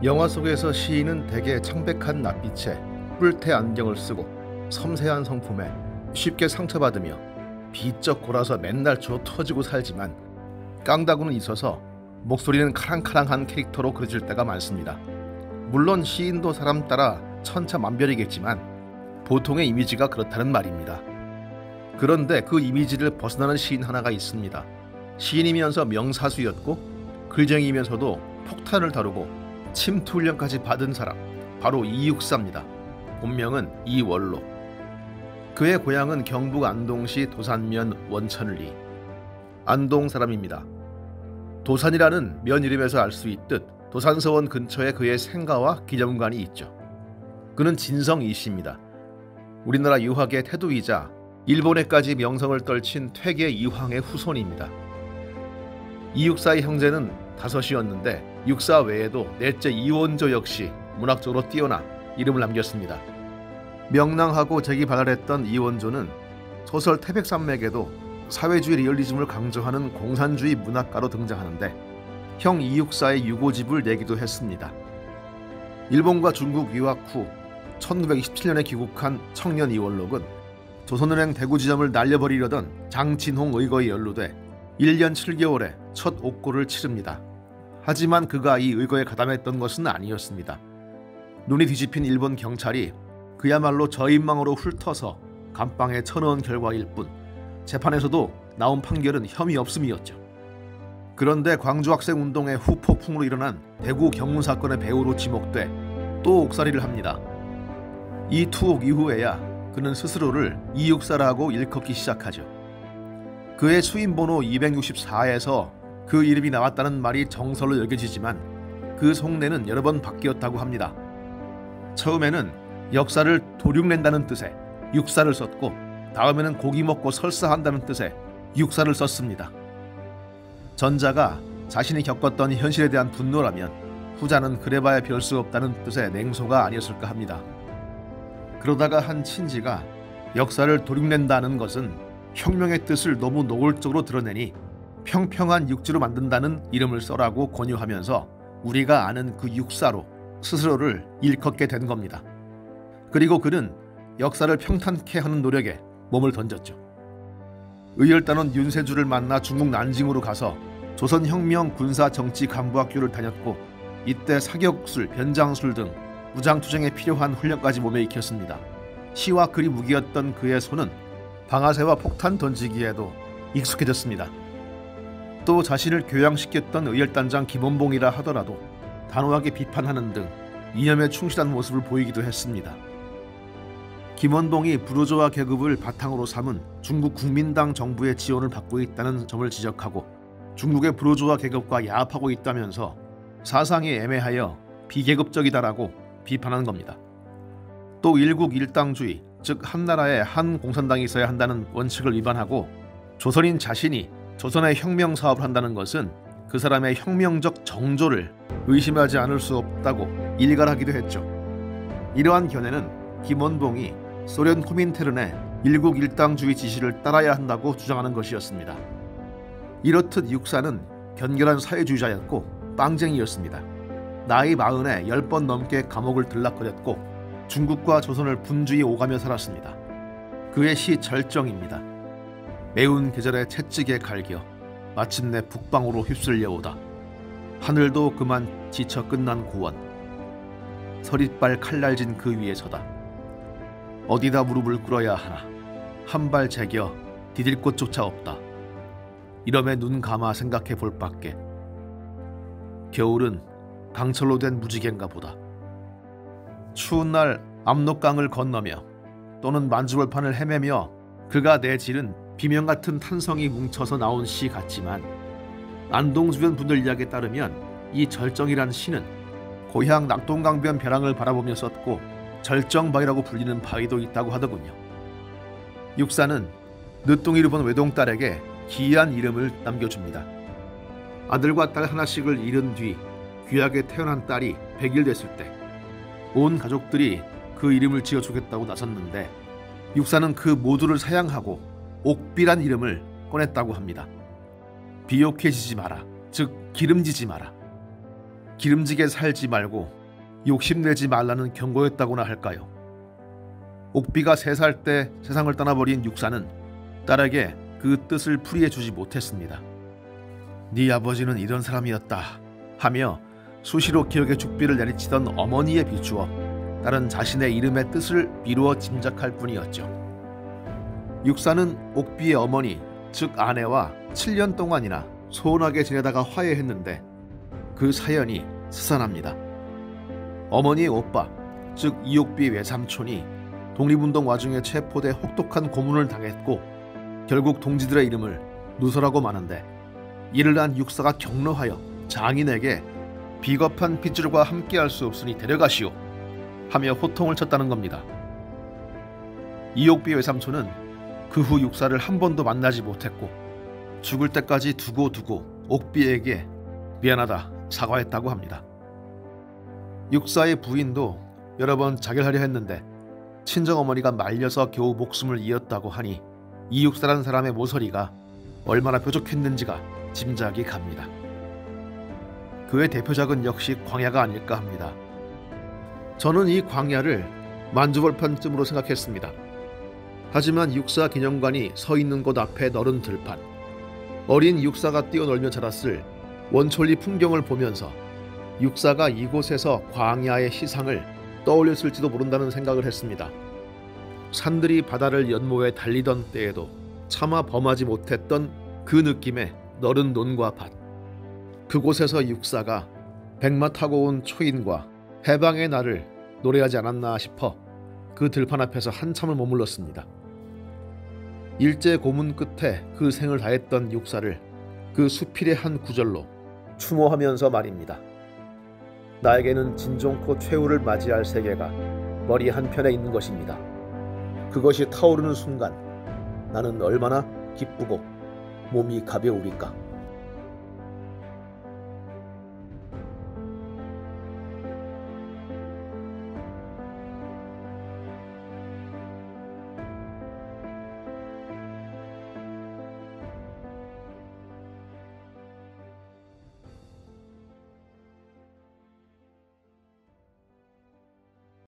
영화 속에서 시인은 대개 창백한 낯빛에 뿔테 안경을 쓰고 섬세한 성품에 쉽게 상처받으며 비쩍 골아서 맨날 주워 터지고 살지만 깡다구는 있어서 목소리는 카랑카랑한 캐릭터로 그려질 때가 많습니다. 물론 시인도 사람 따라 천차만별이겠지만 보통의 이미지가 그렇다는 말입니다. 그런데 그 이미지를 벗어나는 시인 하나가 있습니다. 시인이면서 명사수였고 글쟁이면서도 폭탄을 다루고 침투 훈련까지 받은 사람, 바로 이육사입니다. 본명은 이원로. 그의 고향은 경북 안동시 도산면 원천리. 안동 사람입니다. 도산이라는 면 이름에서 알 수 있듯 도산서원 근처에 그의 생가와 기념관이 있죠. 그는 진성 이씨입니다. 우리나라 유학의 태도이자 일본에까지 명성을 떨친 퇴계 이황의 후손입니다. 이육사의 형제는 5이었는데 육사 외에도 넷째 이원조 역시 문학적으로 뛰어나 이름을 남겼습니다. 명랑하고 재기발랄했던 이원조는 소설 태백산맥에도 사회주의 리얼리즘을 강조하는 공산주의 문학가로 등장하는데 형 이육사의 유고집을 내기도 했습니다. 일본과 중국 유학 후 1927년에 귀국한 청년 이원록은 조선은행 대구지점을 날려버리려던 장진홍 의거에 연루돼 1년 7개월에 첫 옥고를 치릅니다. 하지만 그가 이 의거에 가담했던 것은 아니었습니다. 눈이 뒤집힌 일본 경찰이 그야말로 저인망으로 훑어서 감방에 쳐넣은 결과일 뿐 재판에서도 나온 판결은 혐의 없음이었죠. 그런데 광주학생운동의 후폭풍으로 일어난 대구 경문사건의 배우로 지목돼 또 옥살이를 합니다. 이 투옥 이후에야 그는 스스로를 이육사라고 일컫기 시작하죠. 그의 수임번호 264에서 그 이름이 나왔다는 말이 정설로 여겨지지만 그 속내는 여러 번 바뀌었다고 합니다. 처음에는 역사를 도륙낸다는 뜻의 육사를 썼고 다음에는 고기 먹고 설사한다는 뜻의 육사를 썼습니다. 전자가 자신이 겪었던 현실에 대한 분노라면 후자는 그래봐야 별 수 없다는 뜻의 냉소가 아니었을까 합니다. 그러다가 한 친지가 역사를 도륙낸다는 것은 혁명의 뜻을 너무 노골적으로 드러내니 평평한 육지로 만든다는 이름을 써라고 권유하면서 우리가 아는 그 육사로 스스로를 일컫게 된 겁니다. 그리고 그는 역사를 평탄케 하는 노력에 몸을 던졌죠. 의열단원 윤세주를 만나 중국 난징으로 가서 조선혁명 군사정치간부학교를 다녔고 이때 사격술, 변장술 등 무장투쟁에 필요한 훈련까지 몸에 익혔습니다. 시와 글이 무기였던 그의 손은 방아쇠와 폭탄 던지기에도 익숙해졌습니다. 또 자신을 교양시켰던 의열단장 김원봉이라 하더라도 단호하게 비판하는 등 이념에 충실한 모습을 보이기도 했습니다. 김원봉이 부르조아 계급을 바탕으로 삼은 중국 국민당 정부의 지원을 받고 있다는 점을 지적하고 중국의 부르조아 계급과 야합하고 있다면서 사상이 애매하여 비계급적이다라고 비판한 겁니다. 또 일국 일당주의, 즉 한나라에 한 공산당이 있어야 한다는 원칙을 위반하고 조선인 자신이 조선의 혁명 사업을 한다는 것은 그 사람의 혁명적 정조를 의심하지 않을 수 없다고 일갈하기도 했죠. 이러한 견해는 김원봉이 소련 코민테른의 일국 일당주의 지시를 따라야 한다고 주장하는 것이었습니다. 이렇듯 육사는 견결한 사회주의자였고 빵쟁이였습니다. 나이 40에 10번 넘게 감옥을 들락거렸고 중국과 조선을 분주히 오가며 살았습니다. 그의 시 절정입니다. 매운 계절에 채찍에 갈겨 마침내 북방으로 휩쓸려오다. 하늘도 그만 지쳐 끝난 고원. 서릿발 칼날진 그 위에 서다. 어디다 무릎을 꿇어야 하나. 한 발 제겨 디딜 곳조차 없다. 이러매 눈 감아 생각해 볼 밖에. 겨울은 강철로 된 무지개인가 보다. 추운 날 압록강을 건너며 또는 만주벌판을 헤매며 그가 내지른 비명 같은 탄성이 뭉쳐서 나온 시 같지만 안동 주변 분들 이야기에 따르면 이 절정이란 시는 고향 낙동강변 벼랑을 바라보며 썼고 절정바위라고 불리는 바위도 있다고 하더군요. 육사는 늦둥이를 본 외동딸에게 기이한 이름을 남겨줍니다. 아들과 딸 하나씩을 잃은 뒤 귀하게 태어난 딸이 100일 됐을 때 온 가족들이 그 이름을 지어주겠다고 나섰는데 육사는 그 모두를 사양하고 옥비란 이름을 꺼냈다고 합니다. 비옥해지지 마라, 즉 기름지지 마라. 기름지게 살지 말고 욕심내지 말라는 경고였다고나 할까요? 옥비가 3살 때 세상을 떠나버린 육사는 딸에게 그 뜻을 풀이해주지 못했습니다. 네 아버지는 이런 사람이었다 하며 수시로 기억의 죽비를 내리치던 어머니에 비추어 딸은 자신의 이름의 뜻을 미루어 짐작할 뿐이었죠. 육사는 옥비의 어머니, 즉 아내와 7년 동안이나 소원하게 지내다가 화해했는데 그 사연이 스산합니다. 어머니의 오빠, 즉 이옥비 외삼촌이 독립운동 와중에 체포돼 혹독한 고문을 당했고 결국 동지들의 이름을 누설하고 마는데 이를 안 육사가 격노하여 장인에게 비겁한 핏줄과 함께할 수 없으니 데려가시오 하며 호통을 쳤다는 겁니다. 이옥비 외삼촌은 그 후 육사를 한 번도 만나지 못했고 죽을 때까지 두고 옥비에게 미안하다 사과했다고 합니다. 육사의 부인도 여러 번 자결하려 했는데 친정어머니가 말려서 겨우 목숨을 이었다고 하니 이 육사라는 사람의 모서리가 얼마나 뾰족했는지가 짐작이 갑니다. 그의 대표작은 역시 광야가 아닐까 합니다. 저는 이 광야를 만주벌판쯤으로 생각했습니다. 하지만 육사 기념관이 서 있는 곳 앞에 너른 들판, 어린 육사가 뛰어놀며 자랐을 원촐리 풍경을 보면서 육사가 이곳에서 광야의 희상을 떠올렸을지도 모른다는 생각을 했습니다. 산들이 바다를 연모해 달리던 때에도 차마 범하지 못했던 그 느낌의 너른 논과 밭, 그곳에서 육사가 백마 타고 온 초인과 해방의 날을 노래하지 않았나 싶어 그 들판 앞에서 한참을 머물렀습니다. 일제 고문 끝에 그 생을 다했던 육사를 그 수필의 한 구절로 추모하면서 말입니다. 나에게는 진종코 최후를 맞이할 세계가 머리 한편에 있는 것입니다. 그것이 타오르는 순간 나는 얼마나 기쁘고 몸이 가벼우리까.